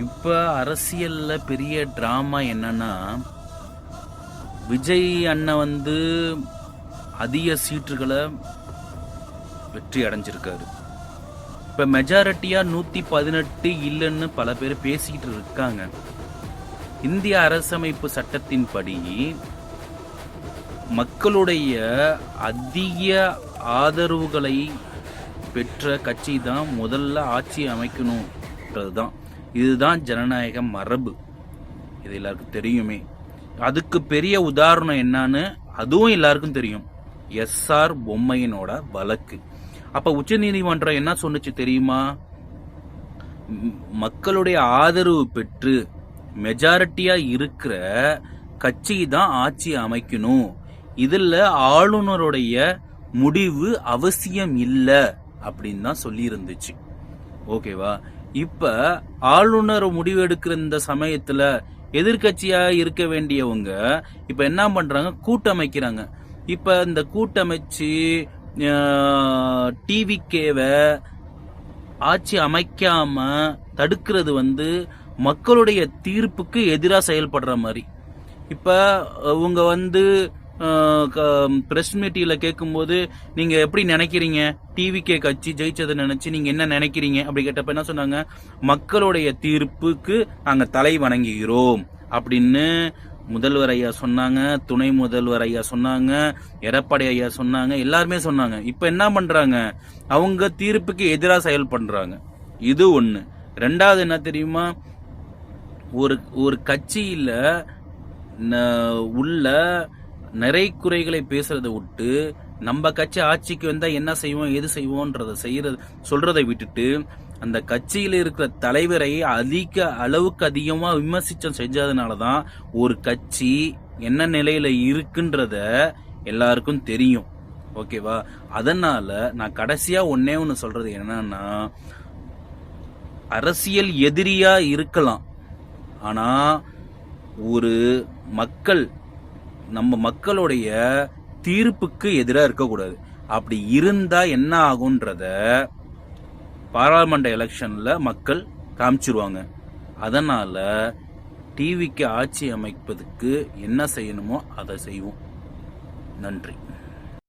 இப்போ அரசியல்ல பெரிய டிராமா என்னன்னா, விஜய் அண்ணன் வந்து அதிக சீட்டுகளை வெற்றி அடைஞ்சிருக்காரு. இப்போ மெஜாரிட்டியா 118 இல்லைன்னு பல பேர் பேசிக்கிட்டு இருக்காங்க. இந்திய அரசமைப்பு சட்டத்தின்படி மக்களுடைய அதிக ஆதரவுகளை பெற்ற கட்சி தான் முதல்ல ஆட்சி அமைக்கணும்ன்றதுதான். இதுதான் ஜனநாயக மரபு. இது எல்லாருக்கும் தெரியுமே. அதுக்கு பெரிய உதாரணம் என்னன்னு அதுவும் எல்லாருக்கும் தெரியும். எஸ்ஆர் பொம்மையனோட வழக்கு. அப்ப உச்ச நீதிமன்றம் என்ன சொன்னுச்சு தெரியுமா? மக்களுடைய ஆதரவு பெற்று மெஜாரிட்டியா இருக்கிற கட்சி தான் ஆட்சி அமைக்கணும். இதுல ஆளுநருடைய முடிவு அவசியம் இல்லை அப்படின்னு தான் சொல்லி இருந்துச்சு. ஓகேவா? இப்ப ஆளுநர் முடிவு எடுக்கிற இந்த சமயத்துல எதிர்கட்சியா இருக்க வேண்டியவங்க இப்ப என்ன பண்றாங்க? கூட்டமைக்கிறாங்க. இப்ப இந்த கூட்டமைச்சு டிவிகேவை ஆட்சி அமைக்காம தடுக்கிறது மக்களுடைய தீர்ப்புக்கு எதிராக செயல்படுற மாதிரி. இப்ப இவங்க பிரஸ் மீட்டிங்ல கேட்கும்போது நீங்க எப்படி நினைக்கிறீங்க, டிவிகே கட்சி ஜெயிச்சதை நினைச்சு நீங்க என்ன நினைக்கிறீங்க அப்படி கேட்டப்ப என்ன சொன்னாங்க? மக்களுடைய தீர்ப்புக்கு நாங்க தலை வணங்குகிறோம் அப்படின்னு முதல்வர் ஐயா சொன்னாங்க, துணை முதல்வர் ஐயா சொன்னாங்க, எடப்பாடி ஐயா சொன்னாங்க, எல்லாருமே சொன்னாங்க. இப்ப என்ன பண்றாங்க? அவங்க தீர்ப்புக்கு எதிராக செயல் பண்றாங்க. இது ஒண்ணு. ரெண்டாவது என்ன தெரியுமா? ஒரு கட்சியில உள்ள நிறை குறைகளை பேசுறதை விட்டு நம்ம கட்சி ஆட்சிக்கு வந்தா என்ன செய்வோம் எது செய்வோம்ன்றத சொல்றதை விட்டுட்டு அந்த கட்சியில இருக்கிற தலைவரை அளவுக்கு அதிகமா விமர்சிச்சம் செஞ்சதுனாலதான் ஒரு கட்சி என்ன நிலையில இருக்குன்றத எல்லாருக்கும் தெரியும். ஓகேவா? அதனால நான் கடைசியா ஒன்னு சொல்றது என்னன்னா, அரசியல் எதிரியா இருக்கலாம், ஆனா ஒரு நம்ம மக்களுடைய தீர்ப்புக்கு எதிராக இருக்கக்கூடாது. அப்படி இருந்தா என்ன ஆகும்ன்றத பாராளுமன்ற எலெக்ஷன்ல மக்கள் காமிச்சிருவாங்க. அதனால டிவிக்கு ஆட்சி அமைப்பதற்கு என்ன செய்யணுமோ அதை செய்வோம். நன்றி.